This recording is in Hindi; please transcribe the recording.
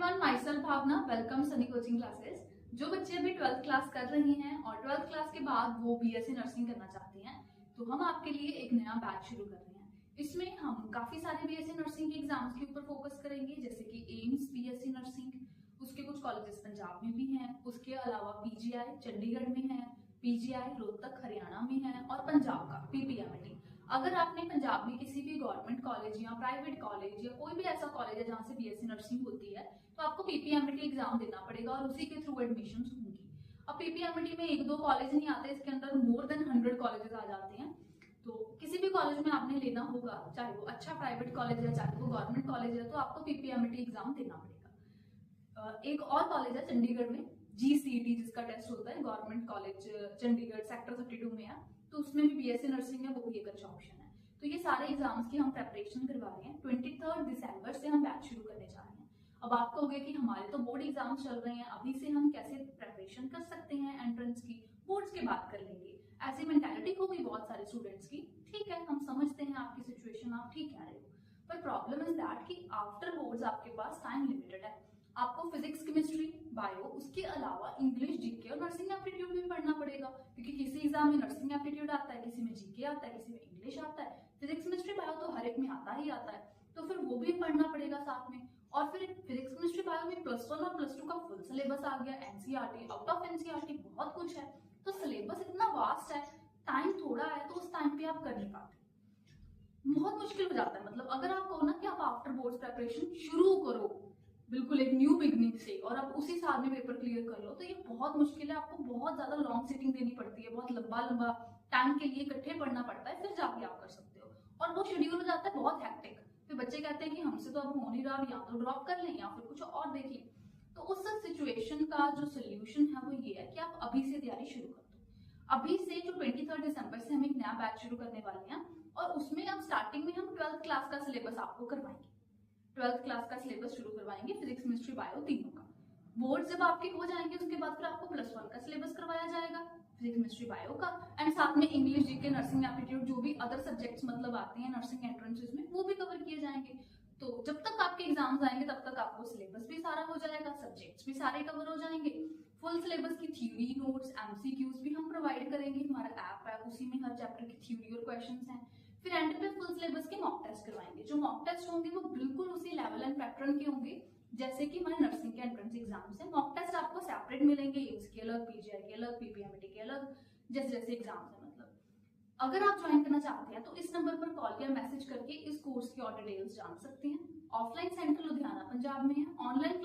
Everyone, myself Bhavna. Welcome Sunny coaching classes. जो बच्चे अभी 12th क्लास कर रही हैं और 12th क्लास के बाद वो बीएससी नर्सिंग करना चाहती हैं, तो हम आपके लिए एक नया बैच शुरू कर रहे हैं। इसमें हम काफी सारे बीएससी नर्सिंग के एग्जाम्स के ऊपर फोकस करेंगे, जैसे कि एम्स बीएससी नर्सिंग, उसके कुछ कॉलेजेस पंजाब में भी हैं, उसके अलावा पीजीआई चंडीगढ़ में है, पीजीआई रोहतक हरियाणा में है और पंजाब का पीपीएमटी। अगर आपने पंजाब में किसी भी गवर्नमेंट कॉलेज या प्राइवेट कॉलेज या कोई भी ऐसा कॉलेज है जहाँ से बीएससी नर्सिंग होती है, तो आपको पीपीएमटी एग्जाम देना पड़ेगा और उसी के थ्रू एडमिशन होंगी। अब पीपीएमटी में एक दो कॉलेज नहीं आते, इसके अंदर मोर देन 100 कॉलेजेस आ जाते हैं। तो किसी भी कॉलेज में आपने लेना होगा, चाहे वो अच्छा प्राइवेट कॉलेज है चाहे वो गवर्नमेंट कॉलेज है, तो आपको पीपीएमटी एग्जाम देना पड़ेगा। एक और कॉलेज है चंडीगढ़ में, जीसीटी जिसका टेस्ट होता है, गवर्नमेंट कॉलेज चंडीगढ़ सेक्टर 32 में है, तो उसमें भी बीएससी नर्सिंग है, वो भी एक अच्छा ऑप्शन है। तो ये सारे एग्जाम्स की हम प्रेपरेशन करवा रहे हैं। 23 दिसंबर से हम बैच शुरू करने जा रहे हैं। अब आप कहोगे कि हमारे तो बोर्ड एग्जाम्स चल रहे हैं, अभी से हम कैसे प्रेपरेशन कर सकते हैं एंट्रेंस की, बोर्ड्स के बाद कर लेंगे, ऐसी मेंटालिटी होगी बहुत सारे स्टूडेंट्स की। ठीक है, हम समझते हैं आपकी सिचुएशन, आप ठीक कह रहे हो, पर प्रॉब्लम इज दैट कि आफ्टर बोर्ड्स आपके पास टाइम लिमिटेड है। आपको फिजिक्स केमिस्ट्री बायो, उसके अलावा इंग्लिश जीके और नर्सिंग एप्टीट्यूड भी पढ़ना पड़ेगा, क्योंकि किसी एग्जाम में नर्सिंग एप्टीट्यूड आता है, किसी में जीके आता है, किसी में इंग्लिश आता है, फिजिक्स केमिस्ट्री बायो तो हर एक में आता ही आता है, तो फिर वो भी पढ़ना पड़ेगा साथ में। और फिर फिजिक्स केमिस्ट्री बायो में +1 और +2 का फुल सिलेबस आ गया, एनसीईआरटी आउट ऑफ एनसीईआरटी बहुत कुछ है, तो सिलेबस इतना वास्ट है, टाइम थोड़ा है, तो उस टाइम पे आप कर नहीं पाते, बहुत मुश्किल हो जाता है। मतलब अगर आप कहो ना कि आप आफ्टर बोर्ड्स प्रिपरेशन शुरू करो बिल्कुल एक न्यू बिगनिंग से और आप उसी साल में पेपर क्लियर कर लो, तो ये बहुत मुश्किल है। आपको बहुत ज्यादा लॉन्ग सिटिंग देनी पड़ती है, बहुत लंबा लंबा टाइम के लिए इकट्ठे पढ़ना पड़ता है, फिर जाके आप कर सकते हो। और वो शेड्यूल हो जाता है बहुत हैक्टिक, फिर बच्चे कहते हैं कि हमसे तो अब हो नहीं रहा, या तो ड्रॉप कर लें या फिर कुछ और देख लें। तो उस सिचुएशन का जो सोल्यूशन है वो ये है कि आप अभी से तैयारी शुरू कर दो। अभी से जो 23 दिसंबर से हम एक नया बैच शुरू करने वाले हैं, और उसमें अब स्टार्टिंग में हम 12th क्लास का सिलेबस आपको करवाएंगे। 12th क्लास का सिलेबस शुरू करवाएंगे, फिजिक्स केमिस्ट्री बायो तीनों का। बोर्ड जब आपके हो जाएंगे उसके बाद फिर आपको +1 का सिलेबस करवाया जाएगा, फिजिक्स केमिस्ट्री बायो का, एंड साथ में इंग्लिश जीके नर्सिंग एप्टीट्यूड जो भी अदर सब्जेक्ट्स मतलब आते हैं नर्सिंग एंट्रेंसेस में, वो भी कवर किए जाएंगे। तो जब तक आपके एग्जाम्स आएंगे तब तक आपको सिलेबस भी सारा हो जाएगा, सब्जेक्ट्स भी सारे कवर हो जाएंगे। फुल सिलेबस की थ्योरी नोट्स एमसीक्यूज भी हम प्रोवाइड करेंगे, हमारा ऐप है उसी में हर चैप्टर की थ्योरी और क्वेश्चंस हैं। फिर एंड पे फुल सिलेबस के मॉक टेस्ट करवाएंगे। जो मॉक टेस्ट होंगे वो बिल्कुल उसी लेवल एंड पैटर्न के होंगे जैसे कि हमारे नर्सिंग के एंट्रेंस एग्जाम्स हैं। मॉक टेस्ट आपको सेपरेट मिलेंगे, एम्स के अलग, पीजीआई के अलग, पीपीएमटी के अलग, जैसे जैसे एग्जाम्स है। मतलब अगर आप ज्वाइन करना चाहते हैं तो इस नंबर पर कॉल या मैसेज करके इस कोर्स की और डिटेल्स जान सकते हैं। ऑफलाइन सेंटर लुधियाना पंजाब में है, ऑनलाइन